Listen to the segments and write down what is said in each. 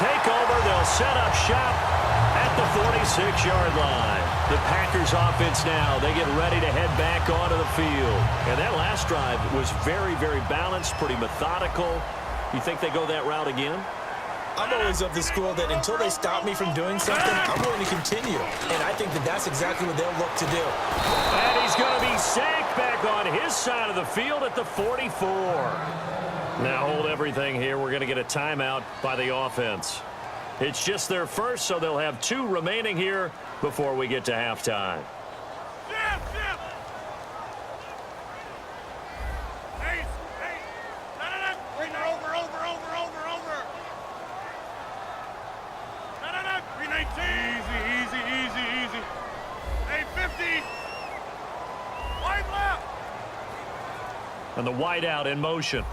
take over. They'll set up shop at the 46-yard line. The Packers offense now, they get ready to head back onto the field. And that last drive was very, very balanced, pretty methodical. You think they go that route again? I'm always of the school that until they stop me from doing something, I'm willing to continue. And I think that that's exactly what they'll look to do. And he's going to be sacked back on his side of the field at the 44. Now hold everything here. We're going to get a timeout by the offense. It's just their first, so they'll have 2 remaining here before we get to halftime. And the wideout in motion.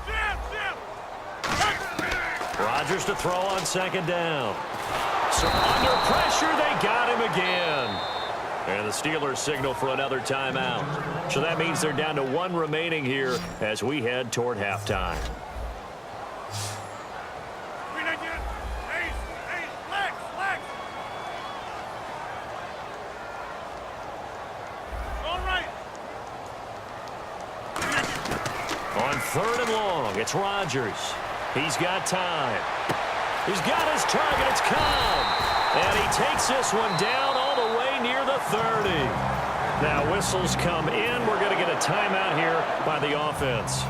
Rodgers to throw on second down. So under pressure, they got him again. And the Steelers signal for another timeout. So that means they're down to 1 remaining here as we head toward halftime. On 3rd and long, it's Rodgers. He's got time. He's got his target. It's Cobb. And he takes this one down all the way near the 30. Now whistles come in. We're going to get a timeout here by the offense.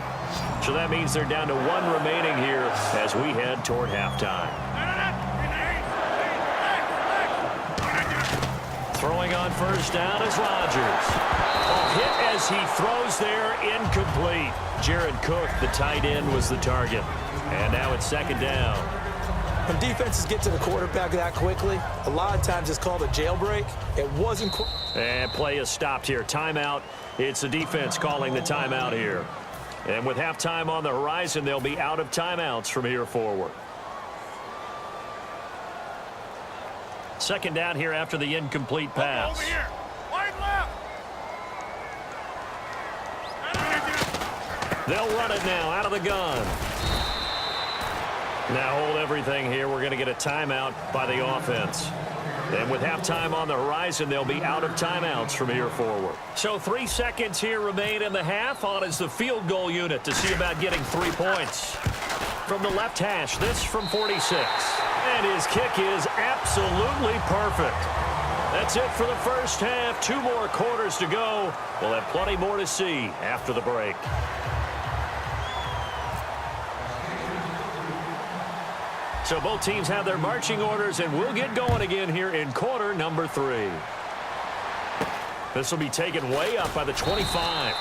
So that means they're down to 1 remaining here as we head toward halftime. Throwing on first down is Rodgers. A hit as he throws there, incomplete. Jared Cook, the tight end, was the target. And now it's 2nd down. When defenses get to the quarterback that quickly, a lot of times it's called a jailbreak. It wasn't. And play is stopped here. Timeout. It's the defense calling the timeout here. And with halftime on the horizon, they'll be out of timeouts from here forward. 2nd down here after the incomplete pass. Over here. Wide left. They'll run it now out of the gun. Now hold everything here. We're going to get a timeout by the offense. And with halftime on the horizon, they'll be out of timeouts from here forward. So 3 seconds here remain in the half. On is the field goal unit to see about getting 3 points. From the left hash, this from 46. And his kick is absolutely perfect. That's it for the first half. 2 more quarters to go. We'll have plenty more to see after the break. So both teams have their marching orders, and we'll get going again here in quarter number 3. This will be taken way up by the 25.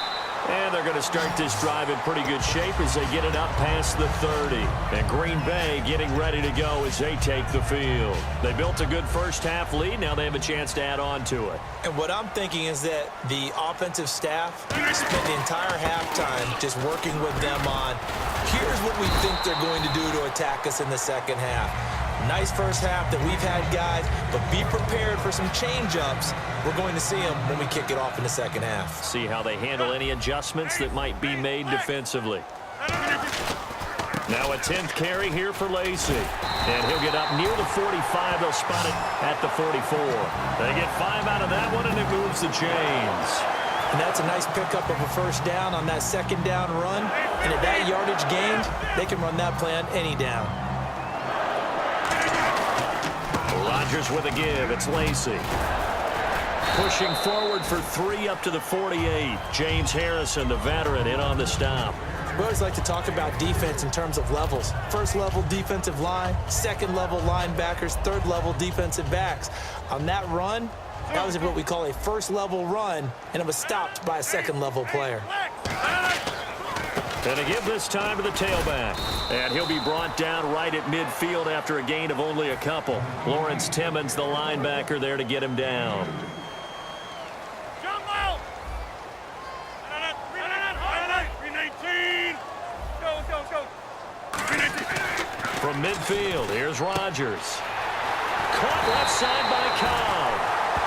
And they're going to start this drive in pretty good shape as they get it up past the 30. And Green Bay getting ready to go as they take the field. They built a good first half lead. Now they have a chance to add on to it. And what I'm thinking is that the offensive staff spent the entire halftime just working with them on, here's what we think they're going to do to attack us in the second half. Nice first half that we've had, guys, but be prepared for some change-ups. We're going to see them when we kick it off in the second half. See how they handle any adjustments that might be made defensively. Now a 10th carry here for Lacy. And he'll get up near the 45. They'll spot it at the 44. They get 5 out of that one, and it moves the chains. And that's a nice pickup of a first down on that second down run. And at that yardage gained, they can run that play on any down. Rodgers with a give. It's Lacy. Pushing forward for 3 up to the 48. James Harrison, the veteran, in on the stop. We always like to talk about defense in terms of levels. First level defensive line, second level linebackers, third level defensive backs. On that run, that was what we call a first level run, and it was stopped by a second level player. And to give this time to the tailback. And he'll be brought down right at midfield after a gain of only a couple. Lawrence Timmons, the linebacker, there to get him down. From midfield, here's Rodgers. Caught left side by Cobb.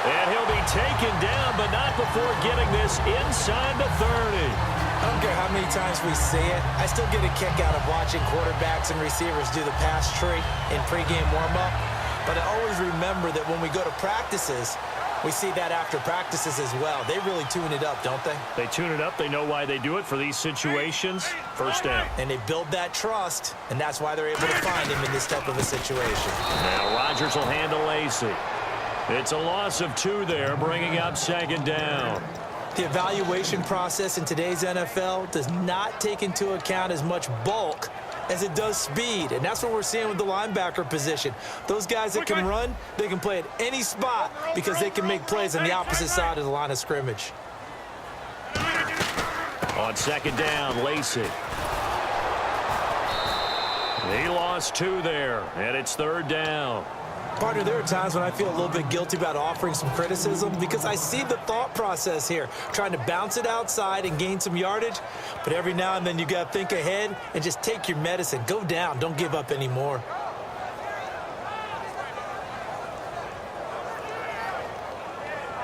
And he'll be taken down, but not before getting this inside the 30. I don't care how many times we see it. I still get a kick out of watching quarterbacks and receivers do the pass tree in pregame warm-up. But I always remember that when we go to practices, we see that after practices as well. They really tune it up, don't they? They tune it up. They know why they do it for these situations. First down. And they build that trust, and that's why they're able to find him in this type of a situation. Now Rodgers will handle Lacy. It's a loss of 2 there, bringing up second down. The evaluation process in today's NFL does not take into account as much bulk as it does speed, and that's what we're seeing with the linebacker position. Those guys that can run, they can play at any spot because they can make plays on the opposite side of the line of scrimmage. On second down, Lacy. He lost 2 there, and it's third down. Partner, there are times when I feel a little bit guilty about offering some criticism because I see the thought process here, trying to bounce it outside and gain some yardage. But every now and then you got to think ahead and just take your medicine. Go down. Don't give up anymore.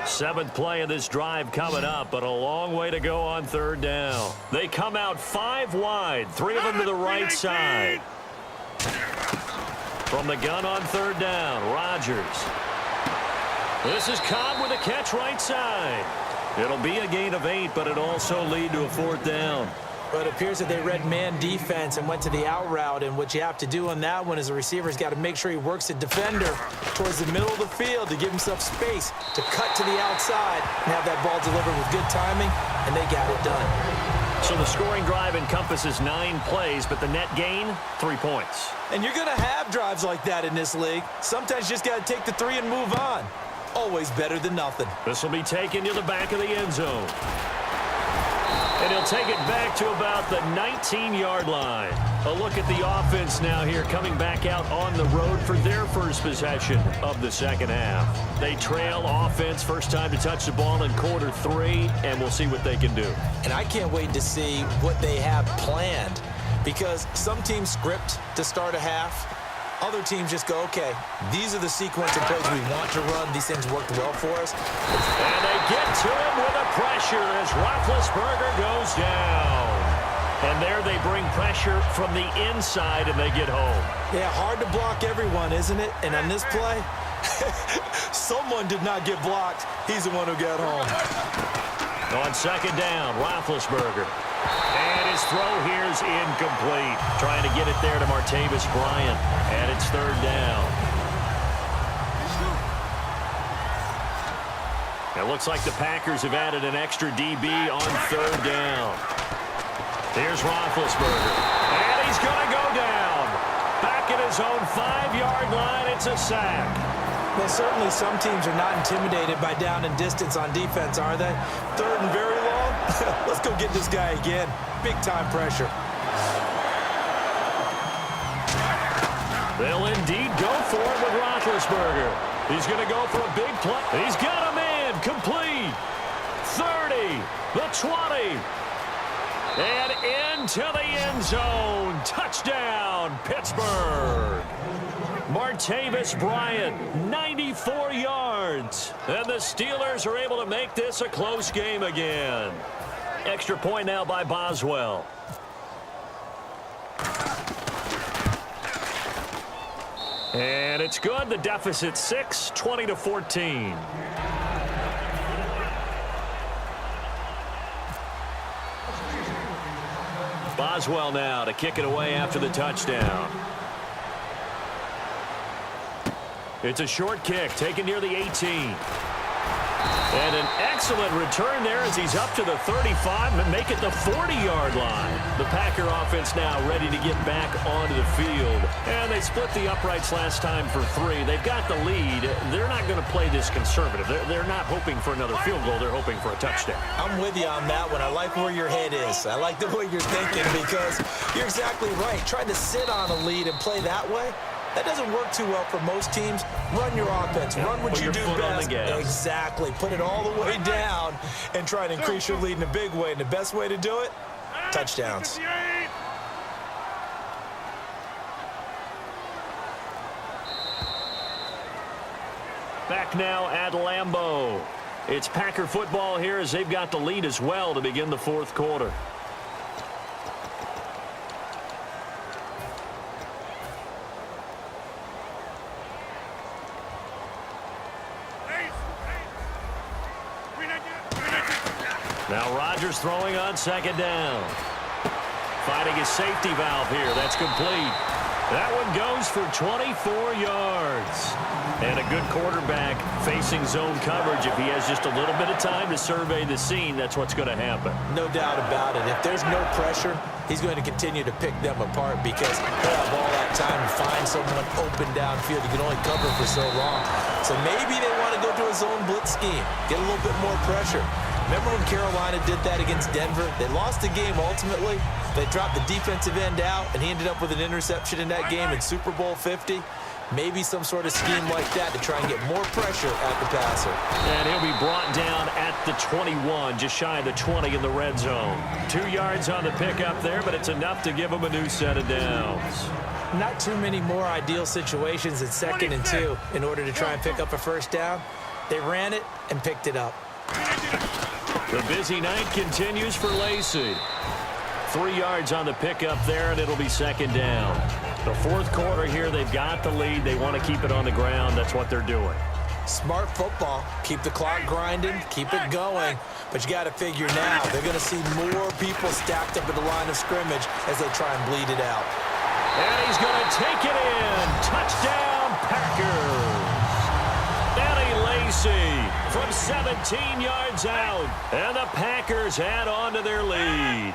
Seventh play of this drive coming up, but a long way to go on third down. They come out 5 wide, 3 of them to the right side. From the gun on third down, Rodgers. This is Cobb with a catch right side. It'll be a gain of 8, but it'll also lead to a 4th down. But it appears that they read man defense and went to the out route, and what you have to do on that one is the receiver's got to make sure he works the defender towards the middle of the field to give himself space to cut to the outside and have that ball delivered with good timing, and they got it done. So the scoring drive encompasses 9 plays, but the net gain, 3 points. And you're going to have drives like that in this league. Sometimes you just got to take the 3 and move on. Always better than nothing. This will be taken to the back of the end zone. And he'll take it back to about the 19-yard line. A look at the offense now here, coming back out on the road for their first possession of the second half. They trail offense, first time to touch the ball in quarter 3, and we'll see what they can do. And I can't wait to see what they have planned, because some teams script to start a half. Other teams just go, okay, these are the sequence of plays we want to run. These things worked well for us. And they get to him with a pressure as Roethlisberger goes down. And there they bring pressure from the inside, and they get home. Yeah, hard to block everyone, isn't it? And on this play, someone did not get blocked. He's the one who got home. On second down, Roethlisberger. And his throw here is incomplete. Trying to get it there to Martavis Bryant. And it's third down. It looks like the Packers have added an extra DB on third down. Here's Roethlisberger. And he's going to go down. Back at his own 5-yard line. It's a sack. Well, certainly some teams are not intimidated by down and distance on defense, are they? Third and very long? Let's go get this guy again. Big-time pressure. They'll indeed go for it with Roethlisberger. He's going to go for a big play. He's got him in. Complete. 30. The 20. And into the end zone. Touchdown, Pittsburgh. Martavis Bryant, 94 yards. And the Steelers are able to make this a close game again. Extra point now by Boswell. And it's good. The deficit 6, 20-14. Boswell now to kick it away after the touchdown. It's a short kick taken near the 18. And an excellent return there as he's up to the 35 and make it the 40-yard line. The Packer offense now ready to get back onto the field. And they split the uprights last time for 3. They've got the lead. They're not going to play this conservative. They're not hoping for another field goal. They're hoping for a touchdown. I'm with you on that one. I like where your head is. I like the way you're thinking because you're exactly right. Trying to sit on a lead and play that way, that doesn't work too well for most teams. Run your offense. Run what you do best. Exactly. Put it all the way down and try to increase your lead in a big way. And the best way to do it, touchdowns. Back now at Lambeau. It's Packer football here as they've got the lead as well to begin the fourth quarter. Now Rodgers throwing on second down. Finding his safety valve here. That's complete. That one goes for 24 yards. And a good quarterback facing zone coverage. If he has just a little bit of time to survey the scene, that's what's going to happen. No doubt about it. If there's no pressure, he's going to continue to pick them apart because he'll have all that time to find someone open downfield. He can only cover for so long. So maybe they want to go to a zone blitz scheme, get a little bit more pressure. Remember when Carolina did that against Denver? They lost the game ultimately. They dropped the defensive end out, and he ended up with an interception in that game in Super Bowl 50. Maybe some sort of scheme like that to try and get more pressure at the passer. And he'll be brought down at the 21, just shy of the 20 in the red zone. 2 yards on the pickup there, but it's enough to give him a new set of downs. Not too many more ideal situations at 2nd and 2 in order to try and pick up a first down. They ran it and picked it up. The busy night continues for Lacy. 3 yards on the pickup there, and it'll be second down. The fourth quarter here, they've got the lead. They want to keep it on the ground. That's what they're doing. Smart football. Keep the clock grinding. Keep it going. But you got to figure now, they're going to see more people stacked up at the line of scrimmage as they try and bleed it out. And he's going to take it in. Touchdown, Packers. Eddie Lacy from 17 yards out. And the Packers add on to their lead.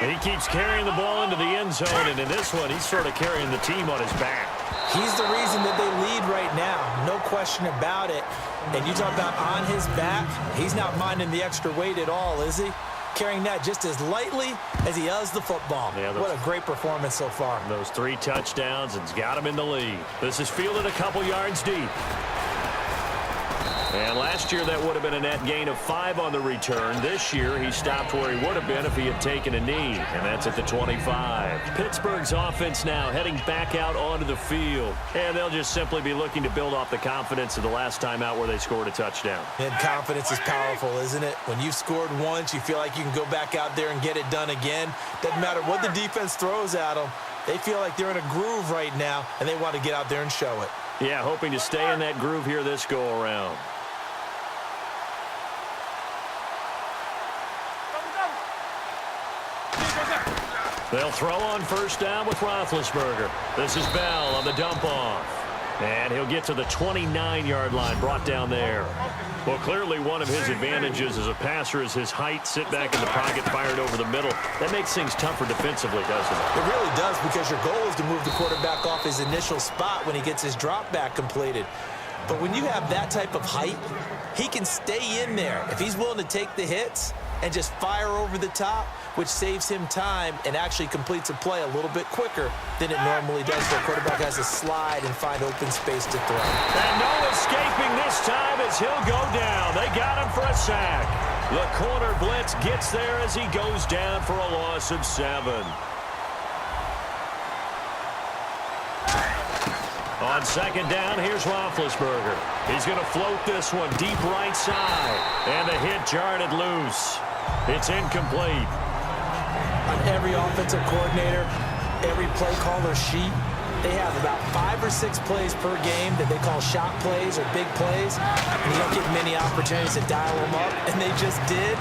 He keeps carrying the ball into the end zone, and in this one, he's sort of carrying the team on his back. He's the reason that they lead right now, no question about it. And you talk about on his back, he's not minding the extra weight at all, is he? Carrying that just as lightly as he does the football. Yeah, what a great performance so far. Those 3 touchdowns and's got him in the lead. This is fielded a couple yards deep. And last year, that would have been a net gain of 5 on the return. This year, he stopped where he would have been if he had taken a knee, and that's at the 25. Pittsburgh's offense now heading back out onto the field, and they'll just simply be looking to build off the confidence of the last time out where they scored a touchdown. And confidence is powerful, isn't it? When you've scored once, you feel like you can go back out there and get it done again. Doesn't matter what the defense throws at them. They feel like they're in a groove right now, and they want to get out there and show it. Yeah, hoping to stay in that groove here this go-around. They'll throw on first down with Roethlisberger. This is Bell on the dump-off. And he'll get to the 29-yard line, brought down there. Well, clearly one of his advantages as a passer is his height, sit back in the pocket, fired over the middle. That makes things tougher defensively, doesn't it? It really does, because your goal is to move the quarterback off his initial spot when he gets his drop back completed. But when you have that type of height, he can stay in there. If he's willing to take the hits and just fire over the top, which saves him time and actually completes a play a little bit quicker than it normally does. So the quarterback has to slide and find open space to throw. And no escaping this time as he'll go down. They got him for a sack. The corner blitz gets there as he goes down for a loss of 7. On second down, here's Roethlisberger. He's going to float this one deep right side. And the hit jarred it loose. It's incomplete. On every offensive coordinator, every play caller sheet, they have about 5 or 6 plays per game that they call shot plays or big plays. And you don't get many opportunities to dial them up. And they just did.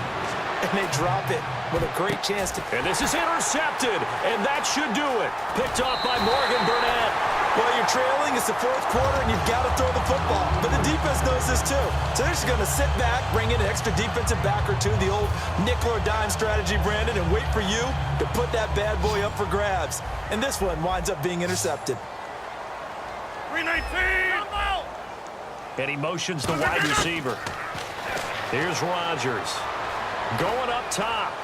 And they drop it with a great chance to. And this is intercepted. And that should do it. Picked off by Morgan Burnett. Well, you're trailing. It's the fourth quarter, and you've got to throw the football. But the defense knows this, too. So they're just going to sit back, bring in an extra defensive back or two, the old nickel or dime strategy, Brandon, and wait for you to put that bad boy up for grabs. And this one winds up being intercepted. 319! And he motions the wide receiver. Here's Rodgers. Going up top.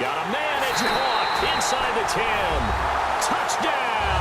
Got a man. It's caught inside the 10. Touchdown!